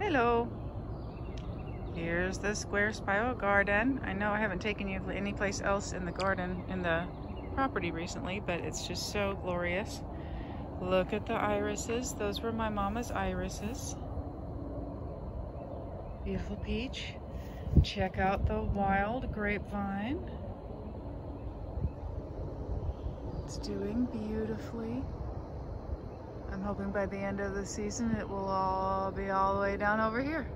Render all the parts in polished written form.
Hello. Here's the square spiral garden. I know I haven't taken you anyplace else in the garden, in the property recently, but it's just so glorious. Look at the irises. Those were my mama's irises. Beautiful peach. Check out the wild grapevine. It's doing beautifully. I'm hoping by the end of the season it will all be all the way down over here.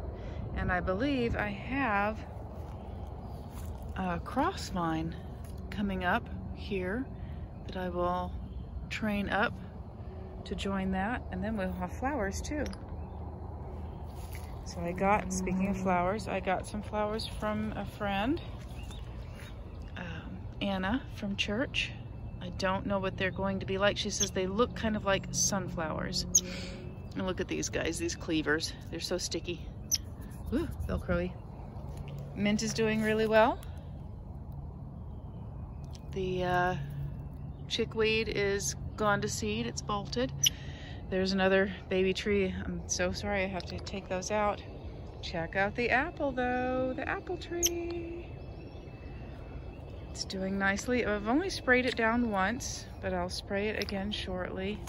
And I believe I have a cross vine coming up here that I will train up to join that, and then we'll have flowers too. So I got, speaking of flowers, I got some flowers from a friend, Anna from church. I don't know what they're going to be like. She says they look kind of like sunflowers. And look at these guys, these cleavers. They're so sticky. Ooh, Velcro-y. Mint is doing really well. The chickweed is gone to seed. It's bolted. There's another baby tree. I'm so sorry I have to take those out. Check out the apple though, the apple tree. It's doing nicely. I've only sprayed it down once, but I'll spray it again shortly.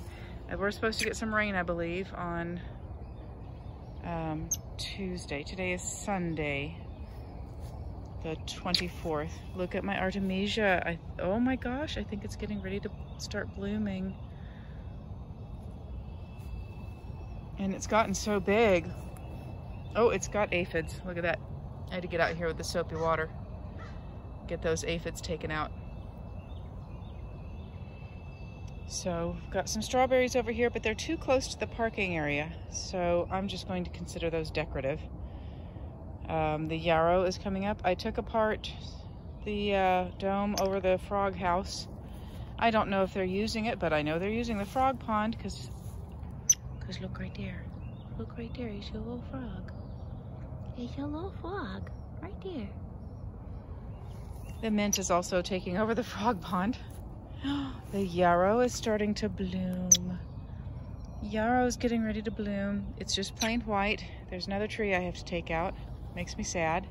We're supposed to get some rain, I believe, on Tuesday. Today is Sunday, the 24th. Look at my Artemisia. Oh my gosh, I think it's getting ready to start blooming. And it's gotten so big. Oh, it's got aphids. Look at that. I had to get out here with the soapy water. Get those aphids taken out. So, got some strawberries over here, but they're too close to the parking area. So, I'm just going to consider those decorative. The yarrow is coming up. I took apart the dome over the frog house. I don't know if they're using it, but I know they're using the frog pond because look right there. Look right there. He's a little frog. He's a little frog right there. The mint is also taking over the frog pond. The yarrow is starting to bloom. Yarrow is getting ready to bloom. It's just plain white. There's another tree I have to take out. Makes me sad.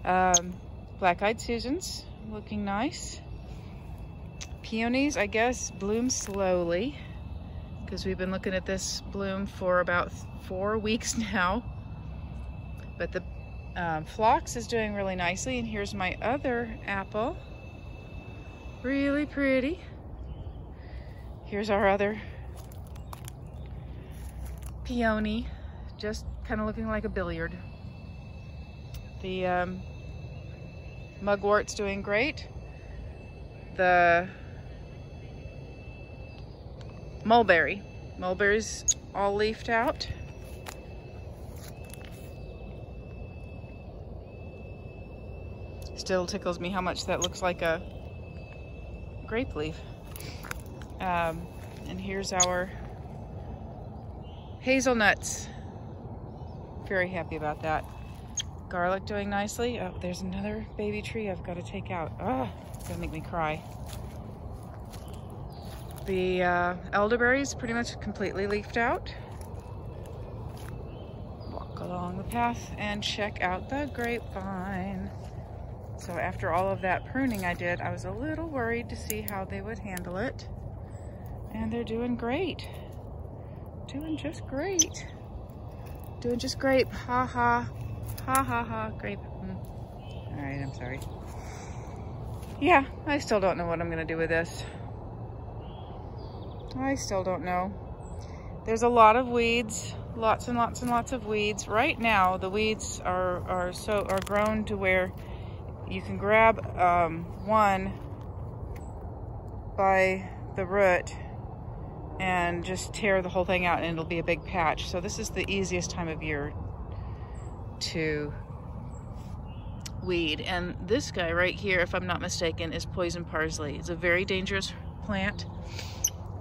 Black-eyed Susans looking nice. Peonies, I guess, bloom slowly because we've been looking at this bloom for about 4 weeks now. But the phlox is doing really nicely, and here's my other apple. Really pretty. Here's our other peony, just kind of looking like a billiard. The mugwort's doing great. The mulberry's all leafed out. Still tickles me how much that looks like a grape leaf. And here's our hazelnuts. Very happy about that. Garlic doing nicely. Oh, there's another baby tree I've got to take out. Oh, it's gonna make me cry. The elderberries pretty much completely leafed out. Walk along the path and check out the grapevine. So after all of that pruning I did, I was a little worried to see how they would handle it. And they're doing great. Doing just great. Doing just great. Ha ha. Ha ha ha. Grape. All right, I'm sorry. Yeah, I still don't know what I'm going to do with this. I still don't know. There's a lot of weeds. Lots and lots and lots of weeds. Right now, the weeds are grown to where you can grab one by the root and just tear the whole thing out and it'll be a big patch. So this is the easiest time of year to weed. And this guy right here, if I'm not mistaken, is poison parsley. It's a very dangerous plant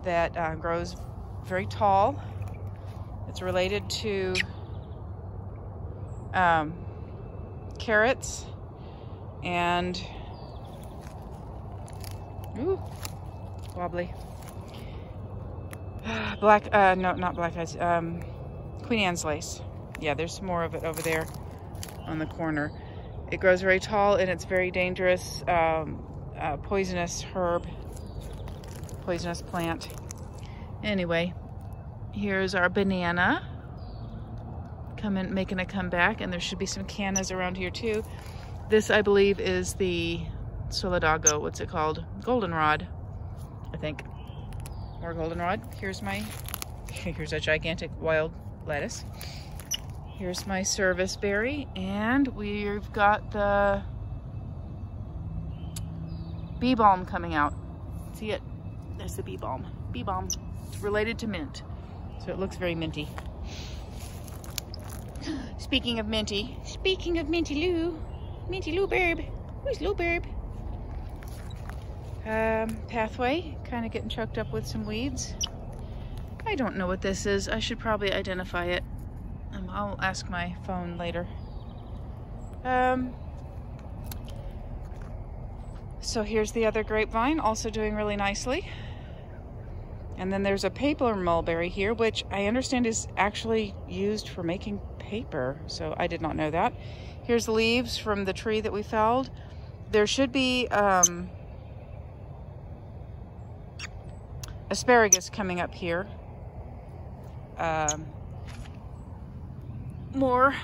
that grows very tall. It's related to carrots and ooh, wobbly. No, not black eyes. Queen Anne's lace. Yeah, there's some more of it over there on the corner. It grows very tall and it's very dangerous, poisonous herb, poisonous plant. Anyway, here's our banana making a comeback, and there should be some cannas around here too. This, I believe, is the solidago. What's it called? Goldenrod, I think. More goldenrod. Here's a gigantic wild lettuce. Here's my service berry, and we've got the bee balm coming out. See it? There's the bee balm. Bee balm. It's related to mint, so it looks very minty. Speaking of Minty Lou Burb. Who's Lou Burb? Pathway, kind of getting choked up with some weeds. I don't know what this is. I should probably identify it. I'll ask my phone later. So here's the other grapevine, also doing really nicely. And then there's a paper mulberry here, which I understand is actually used for making paper. So I did not know that. Here's the leaves from the tree that we felled. There should be asparagus coming up here. More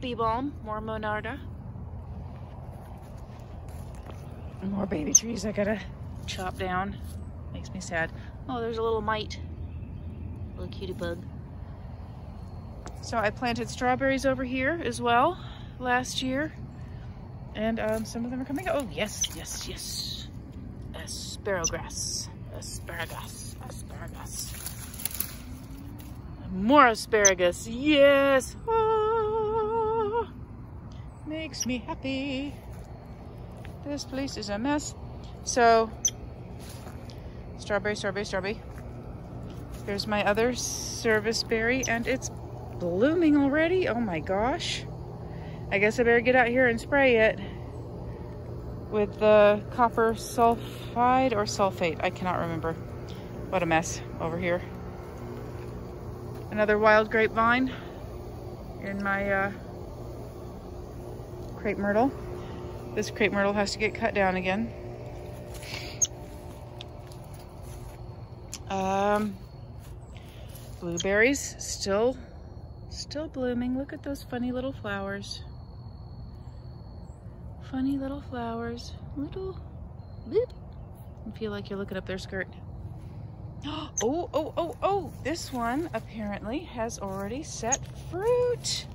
bee balm, more monarda. More baby trees I gotta chop down. Makes me sad. Oh, there's a little mite. Little cutie bug. So I planted strawberries over here as well last year. And some of them are coming out. Oh, yes. Asparagus. More asparagus. Yes. Ah, makes me happy. This place is a mess. So, strawberry. Here's my other service berry, and it's blooming already. Oh my gosh. I guess I better get out here and spray it with the copper sulfide or sulfate. I cannot remember. What a mess over here. Another wild grapevine in my crepe myrtle. This crepe myrtle has to get cut down again. Blueberries still blooming. Look at those funny little flowers. Funny little flowers. Little boop. You feel like you're looking up their skirt. Oh, this one apparently has already set fruit.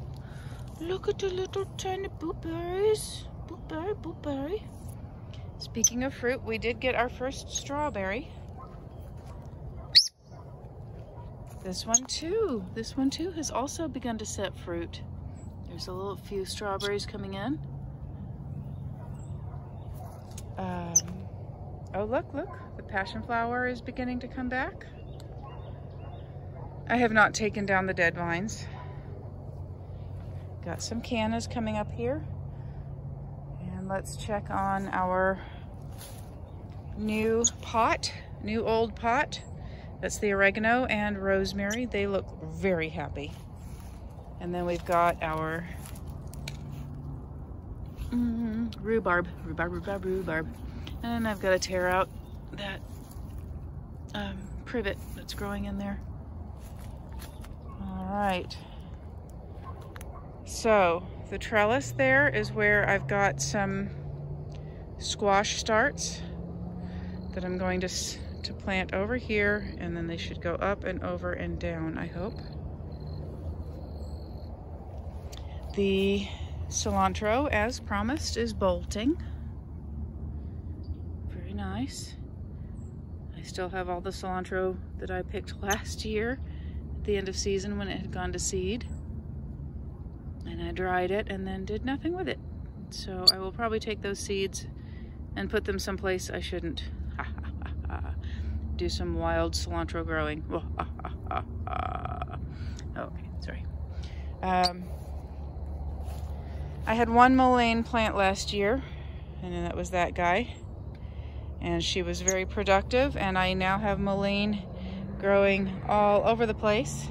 Look at the little tiny blueberries. Blueberry. Speaking of fruit, we did get our first strawberry. This one too has also begun to set fruit. There's a few strawberries coming in. Oh, look, the passion flower is beginning to come back. I have not taken down the dead vines. Got some cannas coming up here. And let's check on our new old pot. That's the oregano and rosemary. They look very happy. And then we've got our rhubarb. And I've got to tear out that privet that's growing in there. All right. So the trellis there is where I've got some squash starts that I'm going to plant over here, and then they should go up and over and down, I hope. The cilantro, as promised, is bolting. Very nice. I still have all the cilantro that I picked last year at the end of season when it had gone to seed. And I dried it and then did nothing with it. So I will probably take those seeds and put them someplace I shouldn't. Do some wild cilantro growing. Okay, sorry. I had one mullein plant last year, and that was that guy. And she was very productive, and I now have mullein growing all over the place.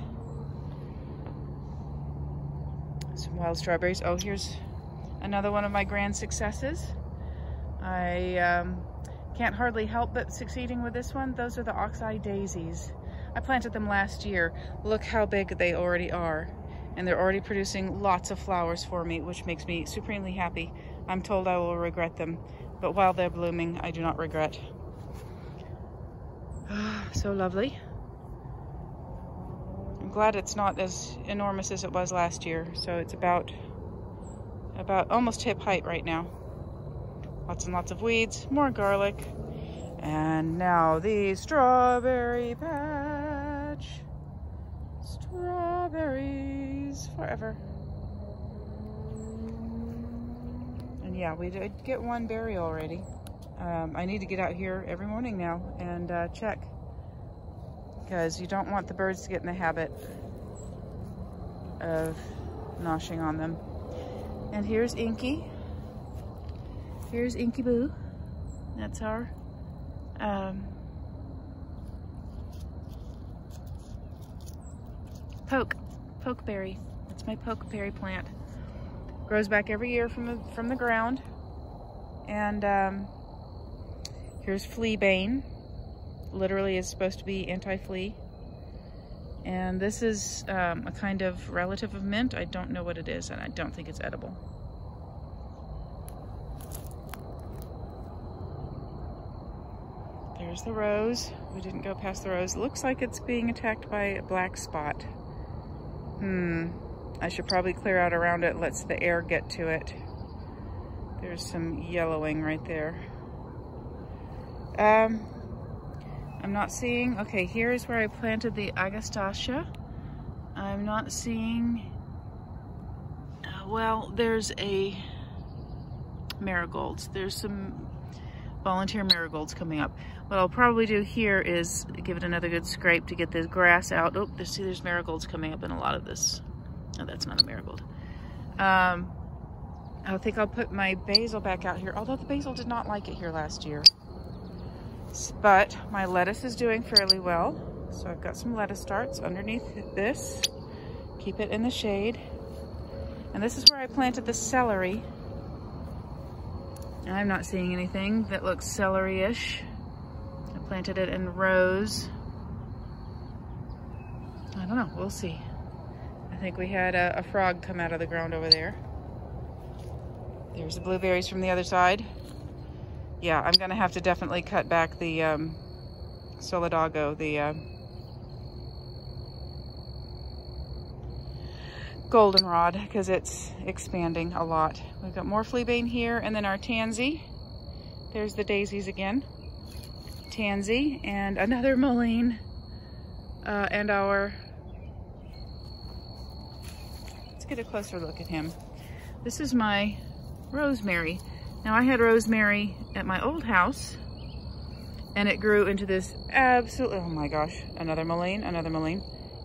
Some wild strawberries. Oh, here's another one of my grand successes. I can't hardly help but succeeding with this one. Those are the Oxide Daisies. I planted them last year. Look how big they already are. And they're already producing lots of flowers for me, which makes me supremely happy. I'm told I will regret them, but while they're blooming, I do not regret. So lovely. I'm glad it's not as enormous as it was last year. So it's about almost hip height right now. Lots and lots of weeds, more garlic, and now the strawberry patch. Strawberries forever. And yeah, we did get one berry already. I need to get out here every morning now and check, because you don't want the birds to get in the habit of noshing on them. And here's Inky. Here's Inky Boo. That's our pokeberry. That's my pokeberry plant. Grows back every year from the ground. And here's fleabane. Literally is supposed to be anti-flea. And this is a kind of relative of mint. I don't know what it is, and I don't think it's edible. There's the rose. We didn't go past the rose. It looks like it's being attacked by a black spot. I should probably clear out around it and let the air get to it. There's some yellowing right there. I'm not seeing, okay, here's where I planted the agastache. I'm not seeing, well, there's a marigolds. There's some volunteer marigolds coming up. What I'll probably do here is give it another good scrape to get the grass out. Oh, there's marigolds coming up in a lot of this. Oh, that's not a marigold. I think I'll put my basil back out here, although the basil did not like it here last year. But my lettuce is doing fairly well. So I've got some lettuce starts underneath this. Keep it in the shade. And this is where I planted the celery. I'm not seeing anything that looks celery-ish. I planted it in rows. I don't know, we'll see. I think we had a frog come out of the ground over there. There's the blueberries from the other side. Yeah, I'm gonna have to definitely cut back the solidago, the goldenrod, because it's expanding a lot. We've got more fleabane here, and then our tansy. There's the daisies again. Tansy, and another mullein, and our, let's get a closer look at him. This is my rosemary. Now, I had rosemary at my old house, and it grew into this absolutely, oh my gosh, another mullein,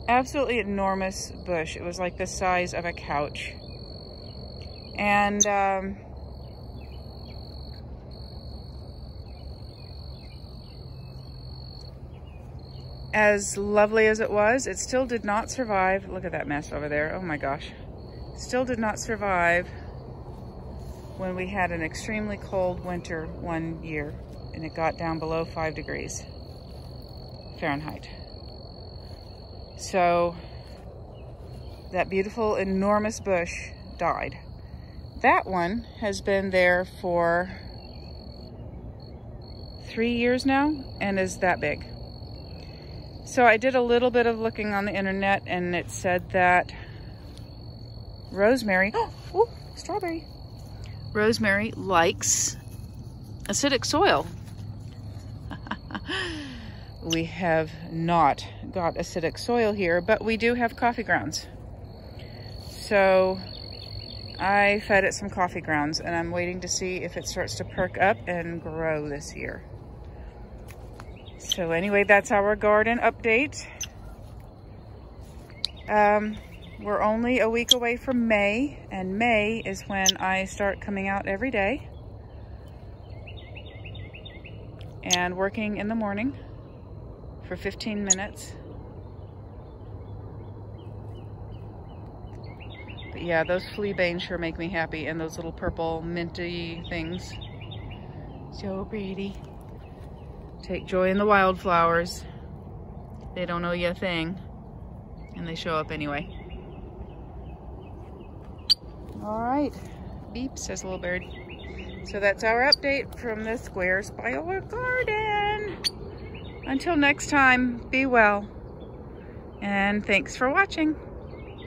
absolutely enormous bush. It was like the size of a couch. And as lovely as it was, it still did not survive. Look at that mess over there. Oh my gosh. Still did not survive when we had an extremely cold winter one year, and it got down below 5 degrees Fahrenheit. So that beautiful, enormous bush died. That one has been there for 3 years now and is that big. So I did a little bit of looking on the internet, and it said that rosemary, oh, strawberry. Rosemary likes acidic soil. We have not got acidic soil here, but we do have coffee grounds. So I fed it some coffee grounds, and I'm waiting to see if it starts to perk up and grow this year. So anyway, that's our garden update. We're only a week away from May, and May is when I start coming out every day and working in the morning for 15 minutes. But yeah, those fleabanes sure make me happy, and those little purple minty things. So pretty. Take joy in the wildflowers. They don't owe you a thing, and they show up anyway. All right, beep, says little bird. So that's our update from the Square Spiral Garden. Until next time, be well, and thanks for watching.